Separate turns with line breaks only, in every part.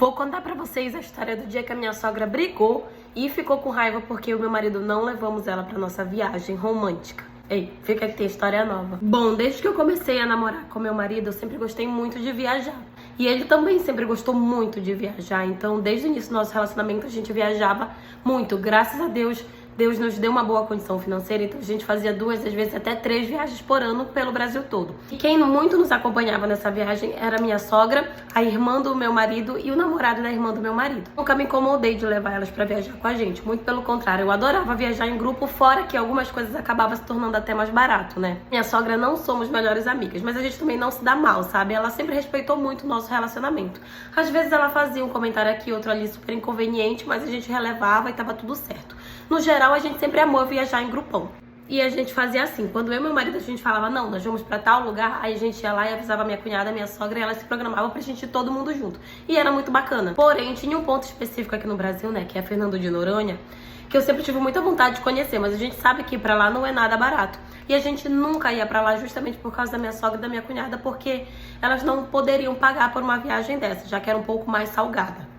Vou contar pra vocês a história do dia que a minha sogra brigou e ficou com raiva porque o meu marido não levamos ela pra nossa viagem romântica. Ei, fica que tem história nova. Bom, desde que eu comecei a namorar com meu marido, eu sempre gostei muito de viajar. E ele também sempre gostou muito de viajar. Então, desde o início do nosso relacionamento, a gente viajava muito. Graças a Deus, Deus nos deu uma boa condição financeira, então a gente fazia 2, às vezes até 3 viagens por ano pelo Brasil todo. E quem muito nos acompanhava nessa viagem era a minha sogra, a irmã do meu marido e o namorado da irmã do meu marido. Nunca me incomodei de levar elas pra viajar com a gente, muito pelo contrário, eu adorava viajar em grupo, fora que algumas coisas acabavam se tornando até mais barato, né? Minha sogra não somos melhores amigas, mas a gente também não se dá mal, sabe? Ela sempre respeitou muito o nosso relacionamento. Às vezes ela fazia um comentário aqui, outro ali super inconveniente, mas a gente relevava e tava tudo certo. No geral, a gente sempre amou viajar em grupão. E a gente fazia assim, quando eu e meu marido a gente falava, não, nós vamos pra tal lugar, aí a gente ia lá e avisava minha cunhada, minha sogra, e ela se programava pra gente ir todo mundo junto. E era muito bacana. Porém, tinha um ponto específico aqui no Brasil, né, que é Fernando de Noronha, que eu sempre tive muita vontade de conhecer, mas a gente sabe que ir pra lá não é nada barato. E a gente nunca ia pra lá justamente por causa da minha sogra e da minha cunhada, porque elas não poderiam pagar por uma viagem dessa, já que era um pouco mais salgada.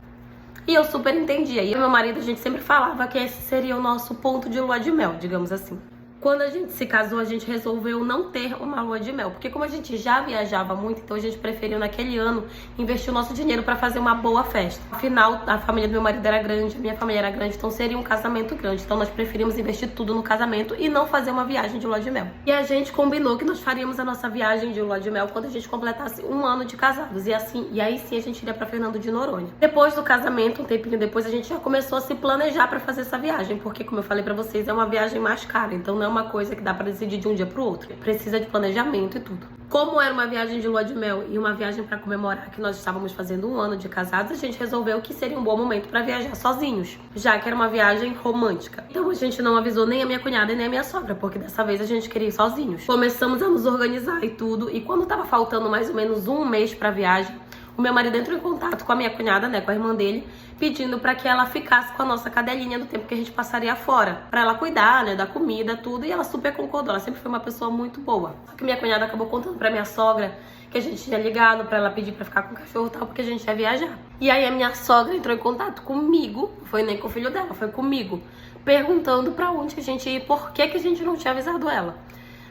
E eu super entendia. E meu marido, a gente sempre falava que esse seria o nosso ponto de lua de mel, digamos assim. Quando a gente se casou, a gente resolveu não ter uma lua de mel. Porque como a gente já viajava muito, então a gente preferiu naquele ano investir o nosso dinheiro pra fazer uma boa festa. Afinal, a família do meu marido era grande, a minha família era grande, então seria um casamento grande. Então nós preferimos investir tudo no casamento e não fazer uma viagem de lua de mel. E a gente combinou que nós faríamos a nossa viagem de lua de mel quando a gente completasse 1 ano de casados. E aí sim a gente iria pra Fernando de Noronha. Depois do casamento, um tempinho depois, a gente já começou a se planejar pra fazer essa viagem. Porque, como eu falei pra vocês, é uma viagem mais cara. Então não é uma coisa que dá pra decidir de um dia pro outro. Precisa de planejamento e tudo. Como era uma viagem de lua de mel e uma viagem pra comemorar que nós estávamos fazendo 1 ano de casados, a gente resolveu que seria um bom momento pra viajar sozinhos, já que era uma viagem romântica. Então a gente não avisou nem a minha cunhada e nem a minha sogra, porque dessa vez a gente queria ir sozinhos. Começamos a nos organizar e tudo, e quando tava faltando mais ou menos 1 mês pra viagem, o meu marido entrou em contato com a minha cunhada, né, com a irmã dele, pedindo pra que ela ficasse com a nossa cadelinha do tempo que a gente passaria fora, pra ela cuidar, né, da comida, tudo, e ela super concordou, ela sempre foi uma pessoa muito boa. Só que minha cunhada acabou contando pra minha sogra que a gente tinha ligado pra ela pedir pra ficar com o cachorro e tal, porque a gente ia viajar. E aí a minha sogra entrou em contato comigo, não foi nem com o filho dela, foi comigo, perguntando pra onde a gente ia e por que a gente não tinha avisado ela.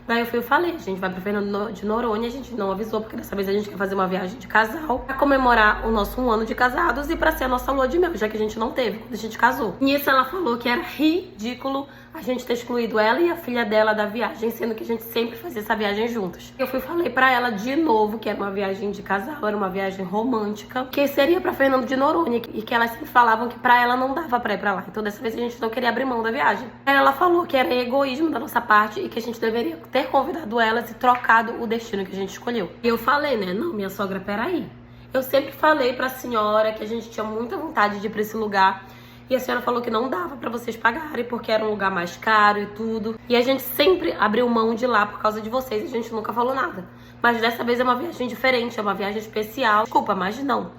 Daí eu fui e falei, a gente vai pra Fernando de Noronha, a gente não avisou, porque dessa vez a gente quer fazer uma viagem de casal pra comemorar o nosso 1 ano de casados e pra ser a nossa lua de mel, já que a gente não teve quando a gente casou. Nisso ela falou que era ridículo a gente ter excluído ela e a filha dela da viagem, sendo que a gente sempre fazia essa viagem juntas. Eu fui e falei pra ela de novo que era uma viagem de casal, era uma viagem romântica, que seria pra Fernando de Noronha e que elas sempre falavam que pra ela não dava pra ir pra lá. Então dessa vez a gente não queria abrir mão da viagem. Aí ela falou que era egoísmo da nossa parte e que a gente deveria ter convidado elas e trocado o destino que a gente escolheu. E eu falei, né, não, minha sogra, peraí. Eu sempre falei pra senhora que a gente tinha muita vontade de ir pra esse lugar. E a senhora falou que não dava pra vocês pagarem, porque era um lugar mais caro e tudo. E a gente sempre abriu mão de lá por causa de vocês, a gente nunca falou nada. Mas dessa vez é uma viagem diferente, é uma viagem especial. Desculpa, mas não.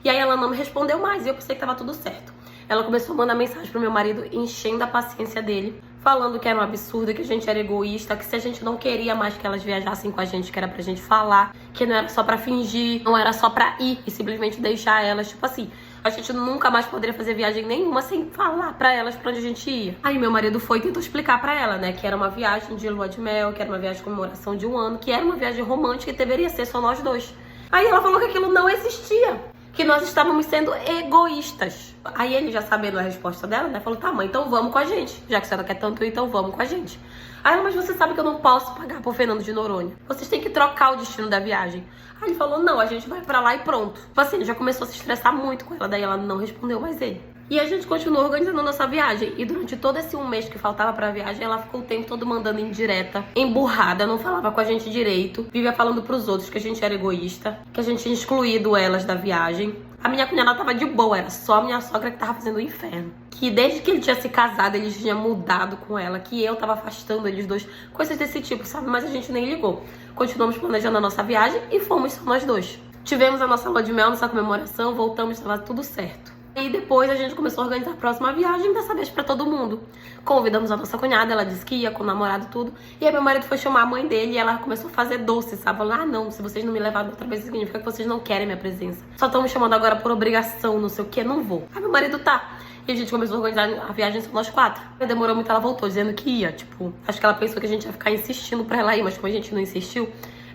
E aí ela não me respondeu mais e eu pensei que tava tudo certo. Ela começou a mandar mensagem pro meu marido, enchendo a paciência dele, falando que era um absurdo, que a gente era egoísta, que se a gente não queria mais que elas viajassem com a gente, que era pra gente falar, que não era só pra fingir, não era só pra ir e simplesmente deixar elas, tipo assim, a gente nunca mais poderia fazer viagem nenhuma sem falar pra elas pra onde a gente ia. Aí meu marido foi e tentou explicar pra ela, né, que era uma viagem de lua de mel, que era uma viagem de comemoração de 1 ano, que era uma viagem romântica e deveria ser só nós dois. Aí ela falou que aquilo não existia, que nós estávamos sendo egoístas. Aí ele, já sabendo a resposta dela, né, falou, tá, mãe, então vamos com a gente. Já que a senhora quer tanto, então vamos com a gente. Aí ela, mas você sabe que eu não posso pagar por Fernando de Noronha. Vocês têm que trocar o destino da viagem. Aí ele falou, não, a gente vai pra lá e pronto. Tipo assim, ele já começou a se estressar muito com ela, daí ela não respondeu mais ele. E a gente continuou organizando a nossa viagem. E durante todo esse 1 mês que faltava pra viagem, ela ficou o tempo todo mandando indireta, emburrada, não falava com a gente direito. Vivia falando pros outros que a gente era egoísta, que a gente tinha excluído elas da viagem. A minha cunhada tava de boa, era só a minha sogra que tava fazendo o inferno. Que desde que ele tinha se casado, ele tinha mudado com ela, que eu tava afastando eles dois. Coisas desse tipo, sabe? Mas a gente nem ligou. Continuamos planejando a nossa viagem e fomos só nós dois. Tivemos a nossa lua de mel, nossa comemoração, voltamos, tava tudo certo. E depois a gente começou a organizar a próxima viagem, dessa vez pra todo mundo. Convidamos a nossa cunhada, ela disse que ia com o namorado e tudo. E aí meu marido foi chamar a mãe dele e ela começou a fazer doce, sabe? Falou, ah não, se vocês não me levarem outra vez, significa que vocês não querem minha presença. Só estão me chamando agora por obrigação, não sei o que, não vou. Aí meu marido tá. E a gente começou a organizar a viagem só nós 4. Demorou muito, ela voltou dizendo que ia, tipo, acho que ela pensou que a gente ia ficar insistindo pra ela ir, mas como a gente não insistiu,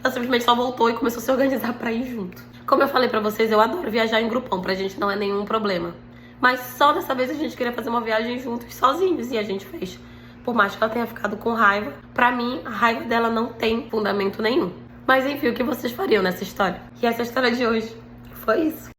ela simplesmente só voltou e começou a se organizar pra ir junto. Como eu falei pra vocês, eu adoro viajar em grupão, pra gente não é nenhum problema. Mas só dessa vez a gente queria fazer uma viagem juntos, sozinhos, e a gente fez. Por mais que ela tenha ficado com raiva, pra mim, a raiva dela não tem fundamento nenhum. Mas enfim, o que vocês fariam nessa história? E essa história de hoje foi isso.